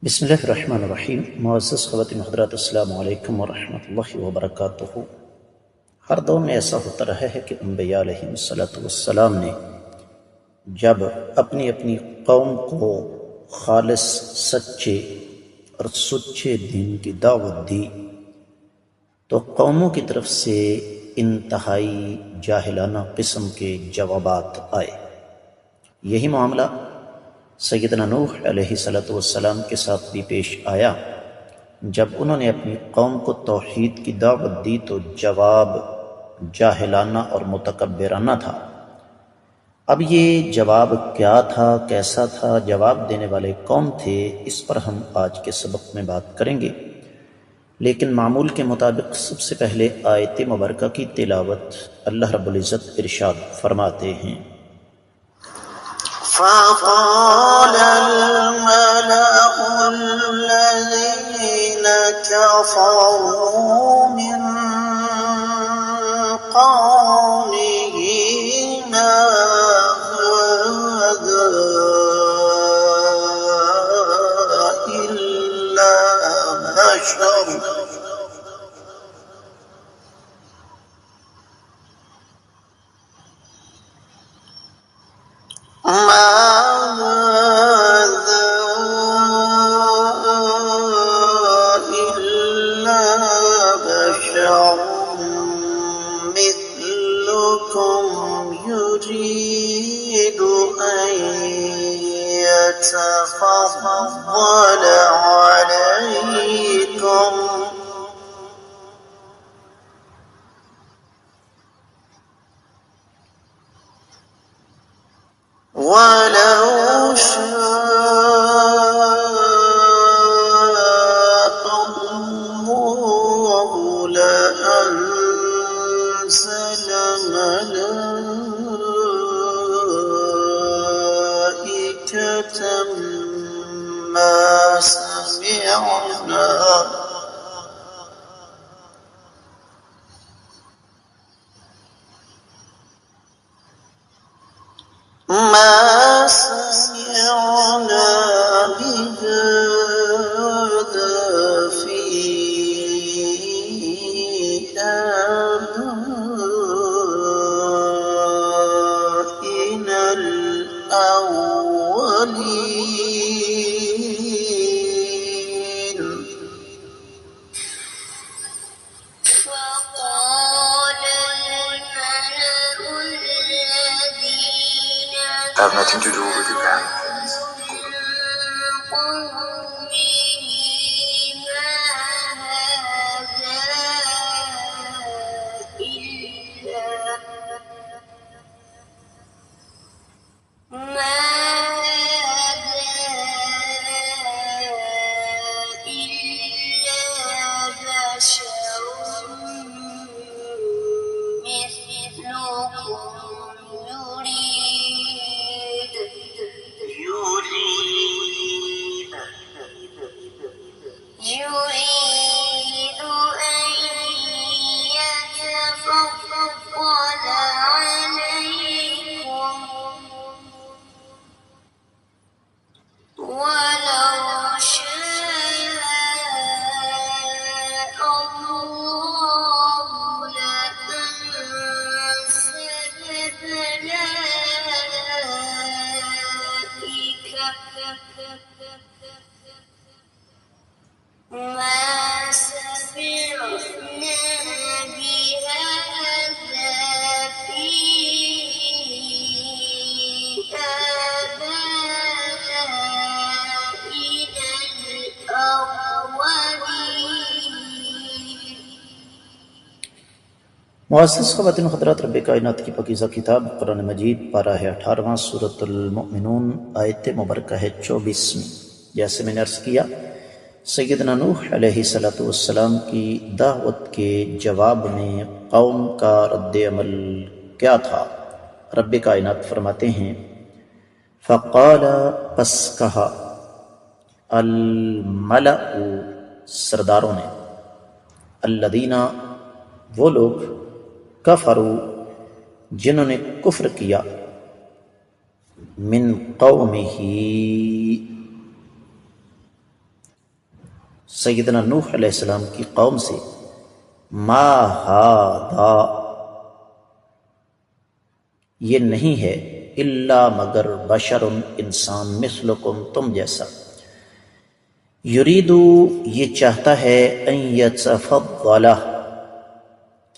بسم اللہ الرحمن الرحیم۔ معزز خواتین حضرات، السلام علیکم ورحمۃ اللہ وبرکاتہ۔ ہر دور میں ایسا ہوتا رہا ہے کہ انبیاء علیہم السلام نے جب اپنی اپنی قوم کو خالص سچے اور سچے دین کی دعوت دی تو قوموں کی طرف سے انتہائی جاہلانہ قسم کے جوابات آئے۔ یہی معاملہ سیدنا نوح علیہ السلام کے ساتھ بھی پیش آیا۔ جب انہوں نے اپنی قوم کو توحید کی دعوت دی تو جواب جاہلانہ اور متکبرانہ تھا۔ اب یہ جواب کیا تھا، کیسا تھا، جواب دینے والے کون تھے، اس پر ہم آج کے سبق میں بات کریں گے، لیکن معمول کے مطابق سب سے پہلے آیت مبارکہ کی تلاوت اللہ رب العزت ارشاد فرماتے ہیں۔ فقال الملأ الذين كفروا من قومه ما هذا إلا بشر يريد أن يتفضل عليكم ولو شاء الله لأنزل ملائكة ما سمعنا بهذا في آبائنا الأولين I have nothing to do with you. يريد أن يتفضل عليكم ولو شاء الله لأنزل ملائكة ما سمعنا بهذا في آبائنا الأولين۔ معزز خواتین حضرات، رب کائنات کی پاکیزہ کتاب قرآن مجید پارہ ہے 18واں، سورۃ المؤمنون، آیت مبارکہ ہے 24ویں۔ جیسے میں نے عرض کیا، سیدنا نوح علیہ السلام کی دعوت کے جواب میں قوم کا رد عمل کیا تھا؟ رب کائنات فرماتے ہیں، فقال، پس کہا، الملأ، سرداروں نے، الذین، وہ لوگ، کفروا، جنہوں نے کفر کیا، من قومہ، سیدنا نوح علیہ السلام کی قوم سے ما ہاذا یہ نہیں ہے الا مگر بشر انسان مثلکم تم جیسا یریدو یہ چاہتا ہے ان یتفضل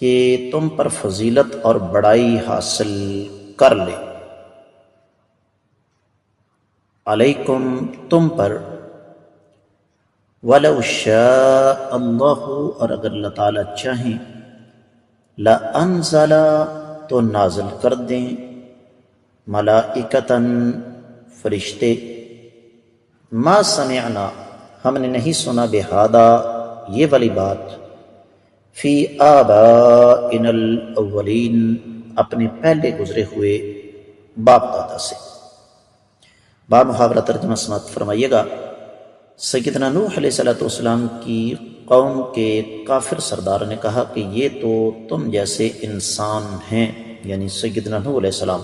کہ تم پر فضیلت اور بڑائی حاصل کر لے علیکم تم پر وَلَوْ شَاءَ اللَّهُ اور اگر اللہ تعالیٰ چاہیں لَأَنزَلَ تو نازل کر دیں ملائکتاً فرشتے ما سمعنا ہم نے نہیں سنا بہذا یہ والی بات فی آبائنا الاولین اپنے پہلے گزرے ہوئے باپ دادا سے۔ با محاورہ ترجمہ سماعت فرمائیے گا۔ سیدنا نوح علیہ السلام کی قوم کے کافر سردار نے کہا کہ یہ تو تم جیسے انسان ہیں، یعنی سیدنا نوح علیہ السلام،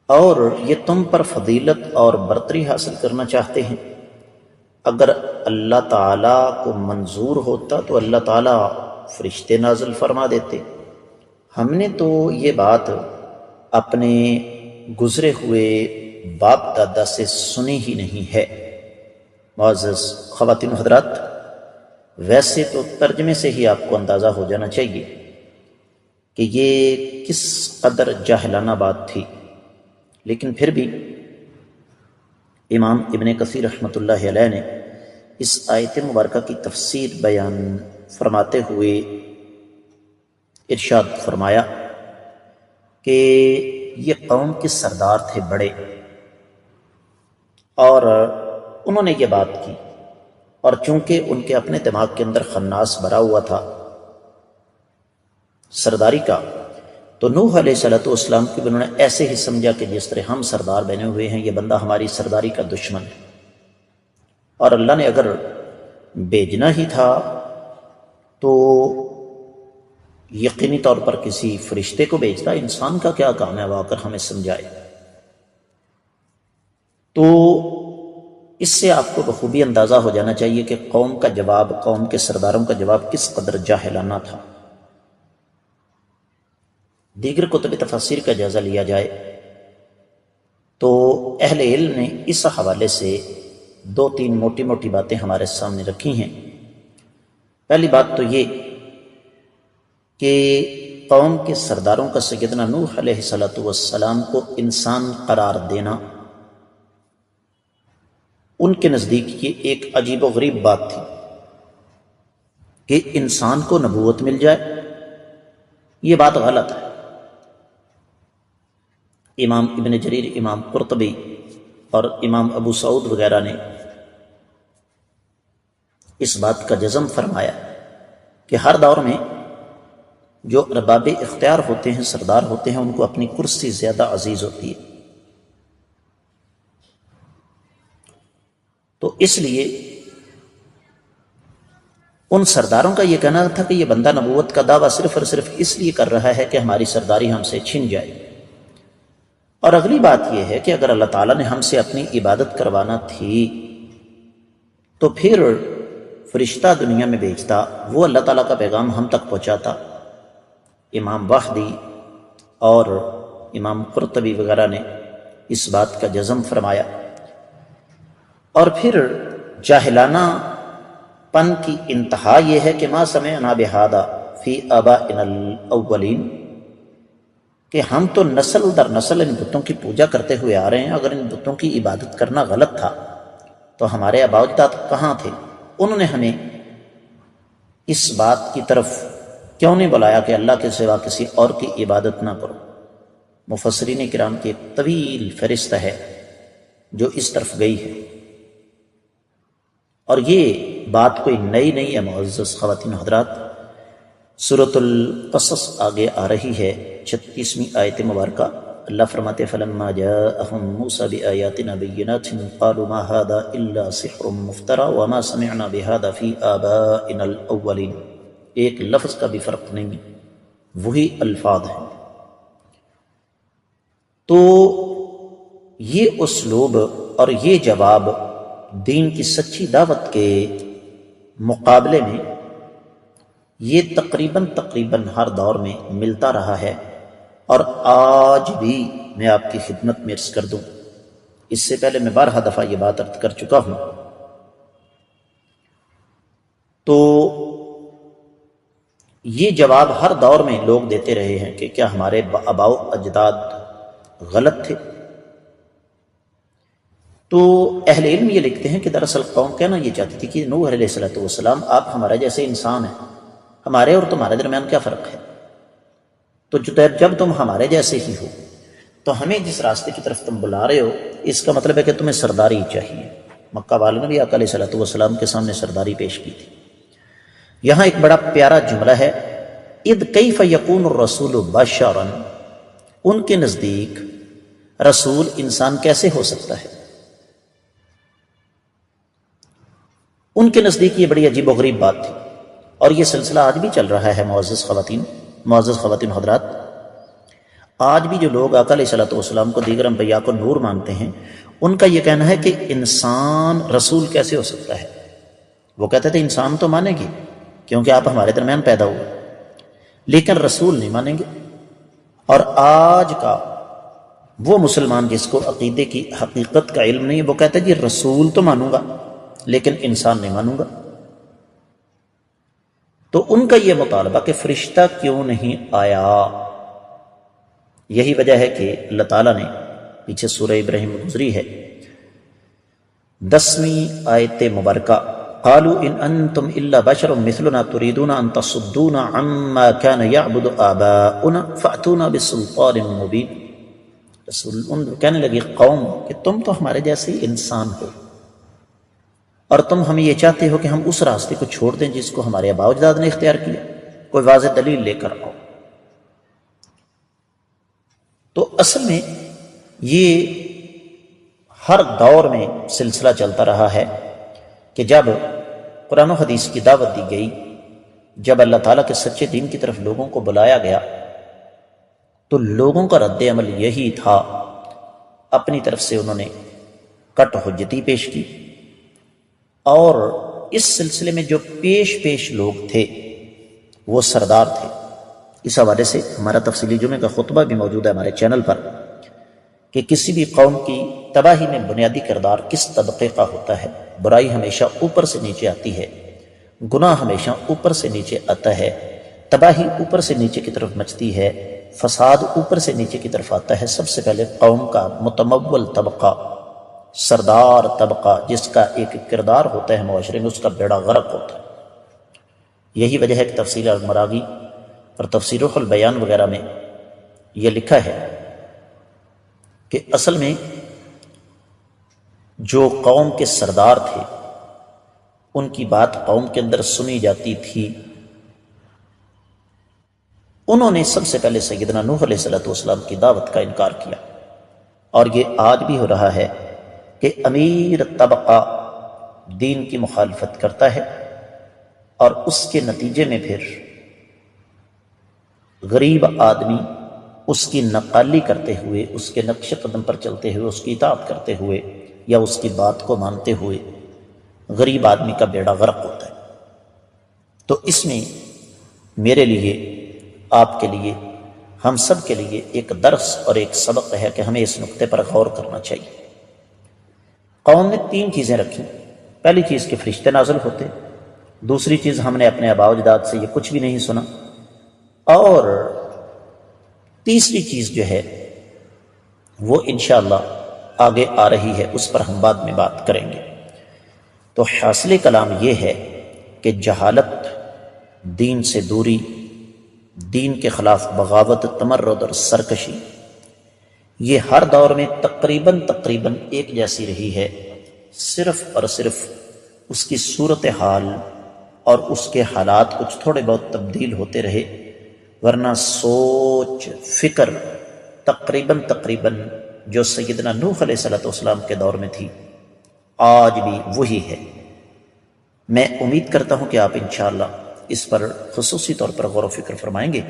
اور یہ تم پر فضیلت اور برتری حاصل کرنا چاہتے ہیں۔ اگر اللہ تعالیٰ کو منظور ہوتا تو اللہ تعالیٰ فرشتے نازل فرما دیتے۔ ہم نے تو یہ بات اپنے گزرے ہوئے باپ دادا سے سنی ہی نہیں ہے۔ معزز خواتین و حضرات، ویسے تو ترجمے سے ہی آپ کو اندازہ ہو جانا چاہیے کہ یہ کس قدر جاہلانہ بات تھی، لیکن پھر بھی امام ابن کثیر رحمۃ اللہ علیہ نے اس آیت مبارکہ کی تفسیر بیان فرماتے ہوئے ارشاد فرمایا کہ یہ قوم کے سردار تھے بڑے، اور انہوں نے یہ بات کی، اور چونکہ ان کے اپنے دماغ کے اندر خناس بھرا ہوا تھا سرداری کا، تو نوح علیہ السلام کی انہوں نے ایسے ہی سمجھا کہ جس طرح ہم سردار بنے ہوئے ہیں، یہ بندہ ہماری سرداری کا دشمن ہے، اور اللہ نے اگر بھیجنا ہی تھا تو یقینی طور پر کسی فرشتے کو بھیجتا۔ انسان کا کیا کام ہے وہ آ کر ہمیں سمجھائے؟ تو اس سے آپ کو بخوبی اندازہ ہو جانا چاہیے کہ قوم کا جواب، قوم کے سرداروں کا جواب کس قدر جاہلانہ تھا۔ دیگر کتب تفسیر کا جائزہ لیا جائے تو اہل علم نے اس حوالے سے دو تین موٹی موٹی باتیں ہمارے سامنے رکھی ہیں۔ پہلی بات تو یہ کہ قوم کے سرداروں کا سیدنا نوح علیہ السلام کو انسان قرار دینا ان کے نزدیک یہ ایک عجیب و غریب بات تھی کہ انسان کو نبوت مل جائے، یہ بات غلط ہے۔ امام ابن جریر، امام قرطبی اور امام ابو سعود وغیرہ نے اس بات کا جزم فرمایا کہ ہر دور میں جو ارباب اختیار ہوتے ہیں، سردار ہوتے ہیں، ان کو اپنی کرسی زیادہ عزیز ہوتی ہے، تو اس لیے ان سرداروں کا یہ کہنا تھا کہ یہ بندہ نبوت کا دعویٰ صرف اور صرف اس لیے کر رہا ہے کہ ہماری سرداری ہم سے چھن جائے۔ اور اگلی بات یہ ہے کہ اگر اللہ تعالیٰ نے ہم سے اپنی عبادت کروانا تھی تو پھر فرشتہ دنیا میں بھیجتا، وہ اللہ تعالیٰ کا پیغام ہم تک پہنچاتا۔ امام واحدی اور امام قرطبی وغیرہ نے اس بات کا جزم فرمایا۔ اور پھر جاہلانہ پن کی انتہا یہ ہے کہ ما سمعنا بہذا فی آبائنا الاولین، کہ ہم تو نسل در نسل ان بتوں کی پوجا کرتے ہوئے آ رہے ہیں۔ اگر ان بتوں کی عبادت کرنا غلط تھا تو ہمارے آباء و اجداد کہاں تھے؟ انہوں نے ہمیں اس بات کی طرف کیوں نہیں بلایا کہ اللہ کے سوا کسی اور کی عبادت نہ کرو؟ مفسرین کرام کی ایک طویل فہرست ہے جو اس طرف گئی ہے، اور یہ بات کوئی نئی نہیں ہے۔ معزز خواتین و حضرات، سورۃ القصص آگے آ رہی ہے، 36ویں آیت مبارکہ۔ اللہ فرماتے فلما جاءهم موسى بآياتنا بينات قالوا ما هذا إلا سحر مفترى وما سمعنا بهذا في آبائنا الأولين۔ ایک لفظ کا بھی فرق نہیں، وہی الفاظ ہیں۔ تو یہ اسلوب اور یہ جواب دین کی سچی دعوت کے مقابلے میں یہ تقریباً ہر دور میں ملتا رہا ہے، اور آج بھی میں آپ کی خدمت میں عرض کر دوں، اس سے پہلے میں بارہا دفعہ یہ بات عرض کر چکا ہوں، تو یہ جواب ہر دور میں لوگ دیتے رہے ہیں کہ کیا ہمارے آباء و اجداد غلط تھے؟ تو اہل علم یہ لکھتے ہیں کہ دراصل قوم کہنا یہ چاہتی تھی کہ نوح علیہ السلام آپ ہمارے جیسے انسان ہیں، ہمارے اور تمہارے درمیان کیا فرق ہے؟ تو جب تم ہمارے جیسے ہی ہو تو ہمیں جس راستے کی طرف تم بلا رہے ہو اس کا مطلب ہے کہ تمہیں سرداری چاہیے۔ مکہ والوں نے بھی آقا علیہ السلام کے سامنے سرداری پیش کی تھی۔ یہاں ایک بڑا پیارا جملہ ہے، اذ کیف یکون الرسول بشرا، ان کے نزدیک رسول انسان کیسے ہو سکتا ہے؟ ان کے نزدیک یہ بڑی عجیب و غریب بات تھی، اور یہ سلسلہ آج بھی چل رہا ہے۔ معزز خواتین حضرات، آج بھی جو لوگ آقا علیہ السلام کو دیگر انبیاء کو نور مانتے ہیں، ان کا یہ کہنا ہے کہ انسان رسول کیسے ہو سکتا ہے؟ وہ کہتے تھے انسان تو مانیں گے کیونکہ آپ ہمارے درمیان پیدا ہوئے، لیکن رسول نہیں مانیں گے۔ اور آج کا وہ مسلمان جس کو عقیدے کی حقیقت کا علم نہیں ہے، وہ کہتا ہے جی رسول تو مانوں گا لیکن انسان نہیں مانوں گا۔ تو ان کا یہ مطالبہ کہ فرشتہ کیوں نہیں آیا، یہی وجہ ہے کہ اللہ تعالیٰ نے پیچھے سورہ ابراہیم میں گزری ہے 10ویں آیت مبارکہ، قالوا ان انتم الا بشر مثلنا تريدون ان تصدونا عما كان يعبد آباؤنا فاتونا بسلطان مبين۔ رسول کہنے لگی قوم کہ تم تو ہمارے جیسے انسان ہو، اور تم ہمیں یہ چاہتے ہو کہ ہم اس راستے کو چھوڑ دیں جس کو ہمارے آباء و اجداد نے اختیار کیا، کوئی واضح دلیل لے کر آؤ۔ تو اصل میں یہ ہر دور میں سلسلہ چلتا رہا ہے کہ جب قرآن و حدیث کی دعوت دی گئی، جب اللہ تعالیٰ کے سچے دین کی طرف لوگوں کو بلایا گیا، تو لوگوں کا رد عمل یہی تھا، اپنی طرف سے انہوں نے کٹ حجتی پیش کی، اور اس سلسلے میں جو پیش لوگ تھے وہ سردار تھے۔ اس حوالے سے ہمارا تفصیلی جمعے کا خطبہ بھی موجود ہے ہمارے چینل پر، کہ کسی بھی قوم کی تباہی میں بنیادی کردار کس طبقے کا ہوتا ہے۔ برائی ہمیشہ اوپر سے نیچے آتی ہے، گناہ ہمیشہ اوپر سے نیچے آتا ہے، تباہی اوپر سے نیچے کی طرف مچتی ہے، فساد اوپر سے نیچے کی طرف آتا ہے۔ سب سے پہلے قوم کا متمول طبقہ، سردار طبقہ، جس کا ایک کردار ہوتا ہے معاشرے میں، اس کا بیڑا غرق ہوتا ہے۔ یہی وجہ ہے کہ تفسیر المراغی اور تفسیر روح البیان وغیرہ میں یہ لکھا ہے کہ اصل میں جو قوم کے سردار تھے ان کی بات قوم کے اندر سنی جاتی تھی۔ انہوں نے سب سے پہلے سیدنا نوح علیہ السلام کی دعوت کا انکار کیا، اور یہ آج بھی ہو رہا ہے کہ امیر طبقہ دین کی مخالفت کرتا ہے، اور اس کے نتیجے میں پھر غریب آدمی اس کی نقالی کرتے ہوئے، اس کے نقش قدم پر چلتے ہوئے، اس کی اطاعت کرتے ہوئے یا اس کی بات کو مانتے ہوئے غریب آدمی کا بیڑا غرق ہوتا ہے۔ تو اس میں میرے لیے، آپ کے لیے، ہم سب کے لیے ایک درس اور ایک سبق ہے کہ ہمیں اس نقطے پر غور کرنا چاہیے۔ قوم نے 3 چیزیں رکھی۔ پہلی چیز کہ فرشتے نازل ہوتے، دوسری چیز ہم نے اپنے آباء و اجداد سے یہ کچھ بھی نہیں سنا، اور تیسری چیز جو ہے وہ انشاءاللہ آگے آ رہی ہے، اس پر ہم بعد میں بات کریں گے۔ تو حاصل کلام یہ ہے کہ جہالت، دین سے دوری، دین کے خلاف بغاوت، تمرد اور سرکشی، یہ ہر دور میں تقریباً ایک جیسی رہی ہے، صرف اور صرف اس کی صورتحال اور اس کے حالات کچھ تھوڑے بہت تبدیل ہوتے رہے، ورنہ سوچ، فکر تقریباً جو سیدنا نوح علیہ السلام کے دور میں تھی آج بھی وہی ہے۔ میں امید کرتا ہوں کہ آپ انشاءاللہ اس پر خصوصی طور پر غور و فکر فرمائیں گے۔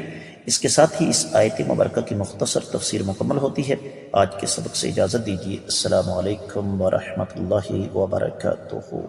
اس کے ساتھ ہی اس آیت مبارکہ کی مختصر تفسیر مکمل ہوتی ہے۔ آج کے سبق سے اجازت دیجیے۔ السلام علیکم ورحمۃ اللہ وبرکاتہ۔